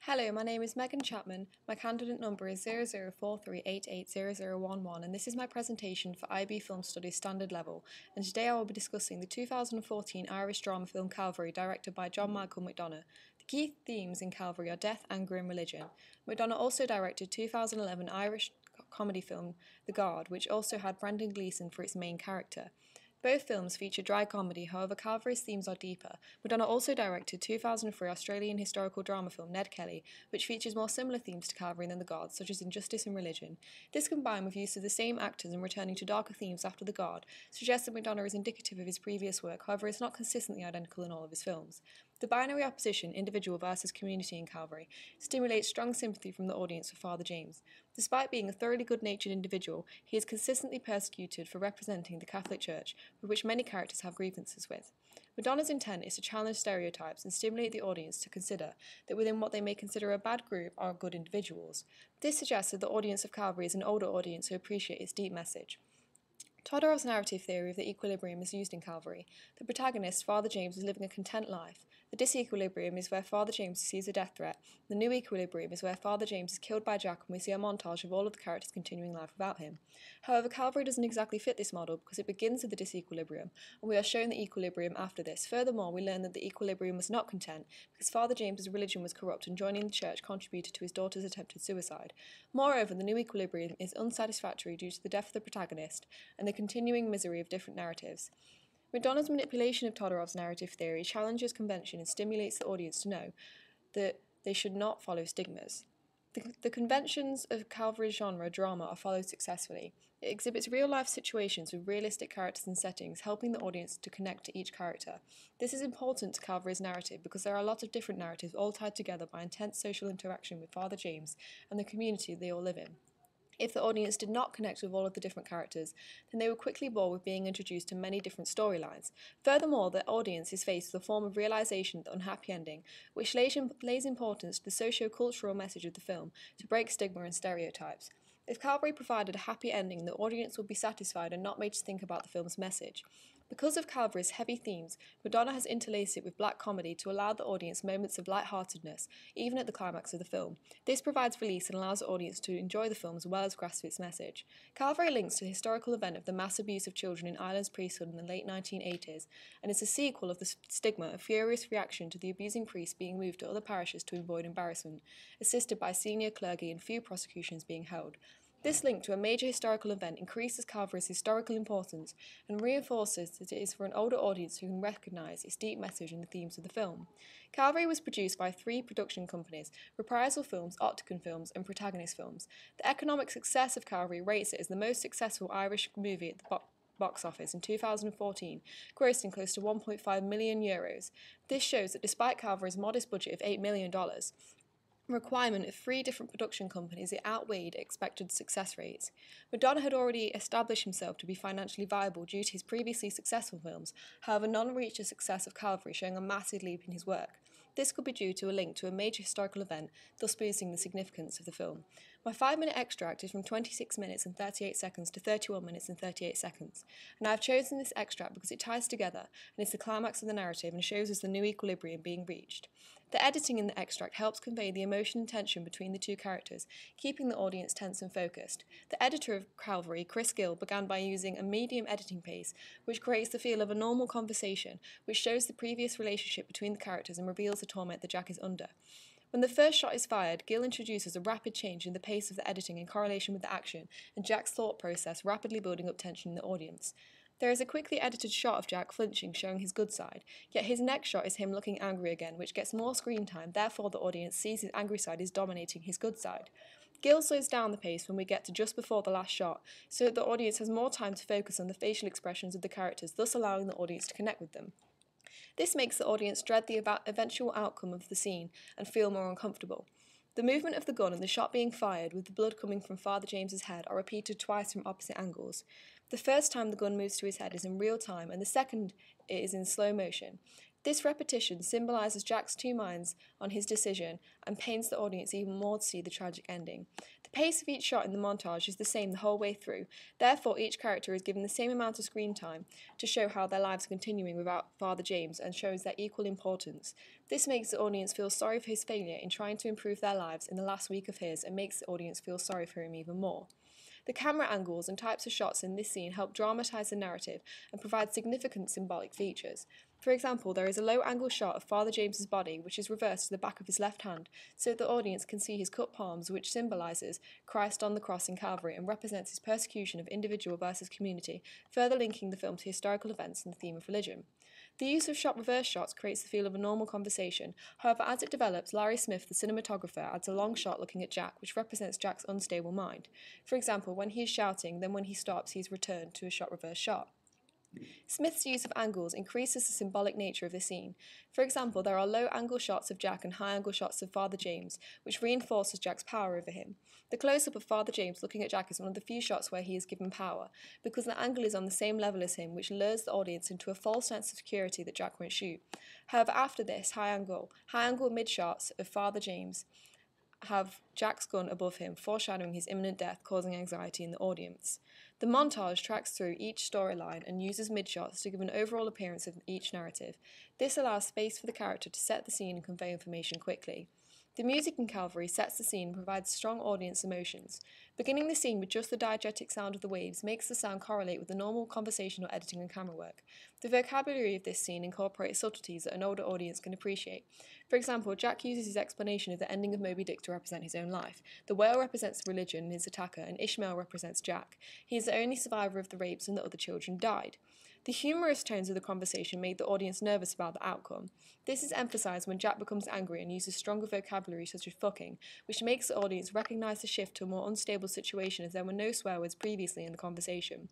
Hello, my name is Megan Chapman. My candidate number is 0043880011 and this is my presentation for IB Film Studies Standard Level, and today I will be discussing the 2014 Irish drama film Calvary, directed by John Michael McDonagh. The key themes in Calvary are death, anger and religion. McDonagh also directed 2011 Irish comedy film The Guard, which also had Brendan Gleeson for its main character. Both films feature dry comedy, however Calvary's themes are deeper. McDonagh also directed 2003 Australian historical drama film Ned Kelly, which features more similar themes to Calvary than The Guard, such as injustice and religion. This, combined with use of the same actors and returning to darker themes after The Guard, suggests that McDonagh is indicative of his previous work, however it's not consistently identical in all of his films. The binary opposition, individual versus community in Calvary, stimulates strong sympathy from the audience for Father James. Despite being a thoroughly good-natured individual, he is consistently persecuted for representing the Catholic Church, with which many characters have grievances with. McDonagh's intent is to challenge stereotypes and stimulate the audience to consider that within what they may consider a bad group are good individuals. This suggests that the audience of Calvary is an older audience who appreciate its deep message. Todorov's narrative theory of the equilibrium is used in Calvary. The protagonist, Father James, is living a content life. The disequilibrium is where Father James sees a death threat. The new equilibrium is where Father James is killed by Jack and we see a montage of all of the characters continuing life without him. However, Calvary doesn't exactly fit this model because it begins with the disequilibrium, and we are shown the equilibrium after this. Furthermore, we learn that the equilibrium was not content because Father James's religion was corrupt and joining the church contributed to his daughter's attempted suicide. Moreover, the new equilibrium is unsatisfactory due to the death of the protagonist and the continuing misery of different narratives. McDonagh's manipulation of Todorov's narrative theory challenges convention and stimulates the audience to know that they should not follow stigmas. The conventions of Calvary's genre drama are followed successfully. It exhibits real-life situations with realistic characters and settings, helping the audience to connect to each character. This is important to Calvary's narrative because there are a lot of different narratives all tied together by intense social interaction with Father James and the community they all live in. If the audience did not connect with all of the different characters, then they were quickly bored with being introduced to many different storylines. Furthermore, the audience is faced with a form of realization of the unhappy ending, which lays importance to the socio-cultural message of the film to break stigma and stereotypes. If Calvary provided a happy ending, the audience would be satisfied and not made to think about the film's message. Because of Calvary's heavy themes, McDonagh has interlaced it with black comedy to allow the audience moments of light-heartedness, even at the climax of the film. This provides release and allows the audience to enjoy the film as well as grasp its message. Calvary links to the historical event of the mass abuse of children in Ireland's priesthood in the late 1980s, and is a sequel of the stigma, a furious reaction to the abusing priests being moved to other parishes to avoid embarrassment, assisted by senior clergy and few prosecutions being held. This link to a major historical event increases Calvary's historical importance and reinforces that it is for an older audience who can recognise its deep message in the themes of the film. Calvary was produced by three production companies: Reprisal Films, Octagon Films and Protagonist Films. The economic success of Calvary rates it as the most successful Irish movie at the box office in 2014, grossing close to €1.5 million. This shows that despite Calvary's modest budget of $8 million, requirement of three different production companies, it outweighed expected success rates. McDonagh had already established himself to be financially viable due to his previously successful films, however none reached the success of Calvary, showing a massive leap in his work. This could be due to a link to a major historical event, thus boosting the significance of the film. My 5-minute extract is from 26 minutes and 38 seconds to 31 minutes and 38 seconds, and I have chosen this extract because it ties together and is the climax of the narrative and shows us the new equilibrium being reached. The editing in the extract helps convey the emotion and tension between the two characters, keeping the audience tense and focused. The editor of Calvary, Chris Gill, began by using a medium editing pace, which creates the feel of a normal conversation, which shows the previous relationship between the characters and reveals the torment that Jack is under. When the first shot is fired, Gill introduces a rapid change in the pace of the editing in correlation with the action, and Jack's thought process rapidly building up tension in the audience. There is a quickly edited shot of Jack flinching, showing his good side, yet his next shot is him looking angry again, which gets more screen time, therefore the audience sees his angry side is dominating his good side. Gill slows down the pace when we get to just before the last shot, so that the audience has more time to focus on the facial expressions of the characters, thus allowing the audience to connect with them. This makes the audience dread the eventual outcome of the scene and feel more uncomfortable. The movement of the gun and the shot being fired with the blood coming from Father James's head are repeated twice from opposite angles. The first time the gun moves to his head is in real time and the second is in slow motion. This repetition symbolises Jack's two minds on his decision and pains the audience even more to see the tragic ending. The pace of each shot in the montage is the same the whole way through, therefore each character is given the same amount of screen time to show how their lives are continuing without Father James and shows their equal importance. This makes the audience feel sorry for his failure in trying to improve their lives in the last week of his and makes the audience feel sorry for him even more. The camera angles and types of shots in this scene help dramatise the narrative and provide significant symbolic features. For example, there is a low-angle shot of Father James's body, which is reversed to the back of his left hand, so the audience can see his cut palms, which symbolises Christ on the cross in Calvary and represents his persecution of individual versus community, further linking the film to historical events and the theme of religion. The use of shot-reverse shots creates the feel of a normal conversation. However, as it develops, Larry Smith, the cinematographer, adds a long shot looking at Jack, which represents Jack's unstable mind. For example, when he is shouting, then when he stops, he is returned to a shot-reverse shot. Smith's use of angles increases the symbolic nature of the scene. For example, there are low-angle shots of Jack and high-angle shots of Father James, which reinforces Jack's power over him. The close-up of Father James looking at Jack is one of the few shots where he is given power, because the angle is on the same level as him, which lures the audience into a false sense of security that Jack won't shoot. However, after this, high-angle mid-shots of Father James have Jack's gun above him, foreshadowing his imminent death, causing anxiety in the audience. The montage tracks through each storyline and uses mid-shots to give an overall appearance of each narrative. This allows space for the character to set the scene and convey information quickly. The music in Calvary sets the scene and provides strong audience emotions. Beginning the scene with just the diegetic sound of the waves makes the sound correlate with the normal conversational editing and camera work. The vocabulary of this scene incorporates subtleties that an older audience can appreciate. For example, Jack uses his explanation of the ending of Moby Dick to represent his own life. The whale represents religion and his attacker, and Ishmael represents Jack. He is the only survivor of the rapes and the other children died. The humorous tones of the conversation made the audience nervous about the outcome. This is emphasised when Jack becomes angry and uses stronger vocabulary such as fucking, which makes the audience recognise the shift to a more unstable situation as there were no swear words previously in the conversation.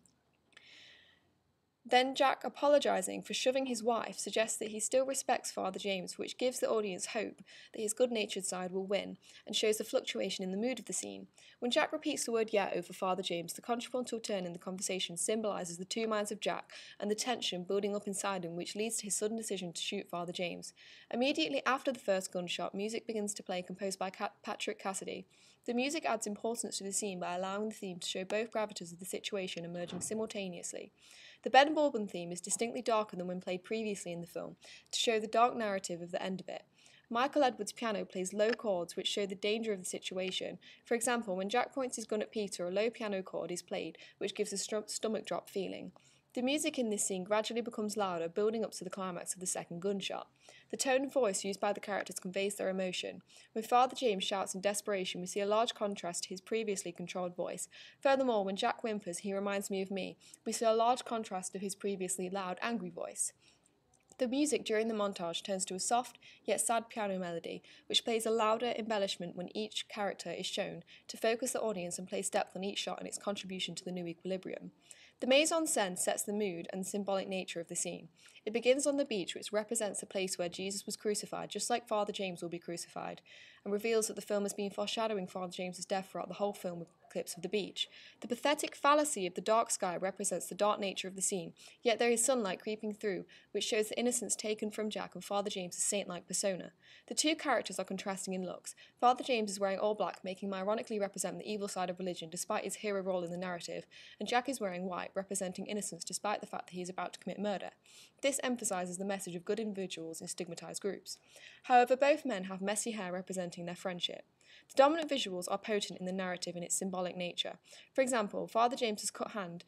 Then Jack apologising for shoving his wife suggests that he still respects Father James, which gives the audience hope that his good-natured side will win and shows the fluctuation in the mood of the scene. When Jack repeats the word "yeah" over Father James, the contrapuntal turn in the conversation symbolises the two minds of Jack and the tension building up inside him, which leads to his sudden decision to shoot Father James. Immediately after the first gunshot, music begins to play, composed by Patrick Cassidy. The music adds importance to the scene by allowing the theme to show both gravities of the situation emerging simultaneously. The Ben Bourbon theme is distinctly darker than when played previously in the film, to show the dark narrative of the end of it. Michael Edwards' piano plays low chords which show the danger of the situation. For example, when Jack points his gun at Peter, a low piano chord is played, which gives a stomach drop feeling. The music in this scene gradually becomes louder, building up to the climax of the second gunshot. The tone of voice used by the characters conveys their emotion. When Father James shouts in desperation, we see a large contrast to his previously controlled voice. Furthermore, when Jack whimpers, "He reminds me of me," we see a large contrast to his previously loud, angry voice. The music during the montage turns to a soft, yet sad piano melody, which plays a louder embellishment when each character is shown, to focus the audience and place depth on each shot and its contribution to the new equilibrium. The mise en scène sets the mood and symbolic nature of the scene. It begins on the beach, which represents the place where Jesus was crucified, just like Father James will be crucified, and reveals that the film has been foreshadowing Father James's death throughout the whole film with clips of the beach. The pathetic fallacy of the dark sky represents the dark nature of the scene, yet there is sunlight creeping through, which shows the innocence taken from Jack and Father James's saint-like persona. The two characters are contrasting in looks. Father James is wearing all black, making him ironically represent the evil side of religion despite his hero role in the narrative, and Jack is wearing white, representing innocence despite the fact that he is about to commit murder. This emphasises the message of good individuals in stigmatised groups. However, both men have messy hair representing their friendship. The dominant visuals are potent in the narrative and its symbolic nature. For example, Father James's cut hand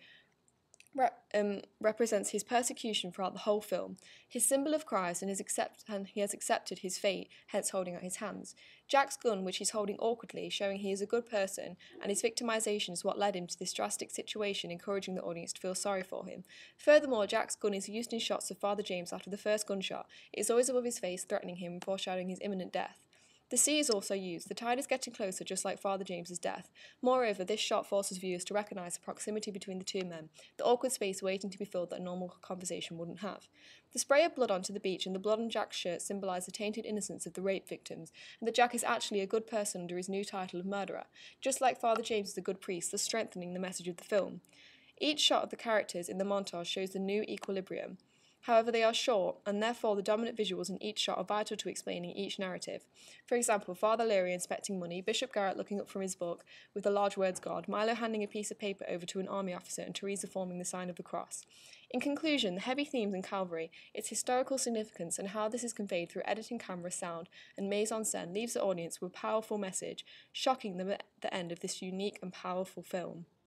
represents his persecution throughout the whole film. His symbol of Christ, and he has accepted his fate, hence holding out his hands. Jack's gun, which he's holding awkwardly, showing he is a good person, and his victimization is what led him to this drastic situation, encouraging the audience to feel sorry for him. Furthermore, Jack's gun is used in shots of Father James after the first gunshot. It is always above his face, threatening him and foreshadowing his imminent death. The sea is also used. The tide is getting closer, just like Father James's death. Moreover, this shot forces viewers to recognise the proximity between the two men, the awkward space waiting to be filled that a normal conversation wouldn't have. The spray of blood onto the beach and the blood on Jack's shirt symbolise the tainted innocence of the rape victims, and that Jack is actually a good person under his new title of murderer, just like Father James is a good priest, thus strengthening the message of the film. Each shot of the characters in the montage shows the new equilibrium. However, they are short, and therefore the dominant visuals in each shot are vital to explaining each narrative. For example, Father Leary inspecting money, Bishop Garrett looking up from his book with the large words God, Milo handing a piece of paper over to an army officer, and Teresa forming the sign of the cross. In conclusion, the heavy themes in Calvary, its historical significance, and how this is conveyed through editing, camera, sound, and mise en scène leaves the audience with a powerful message, shocking them at the end of this unique and powerful film.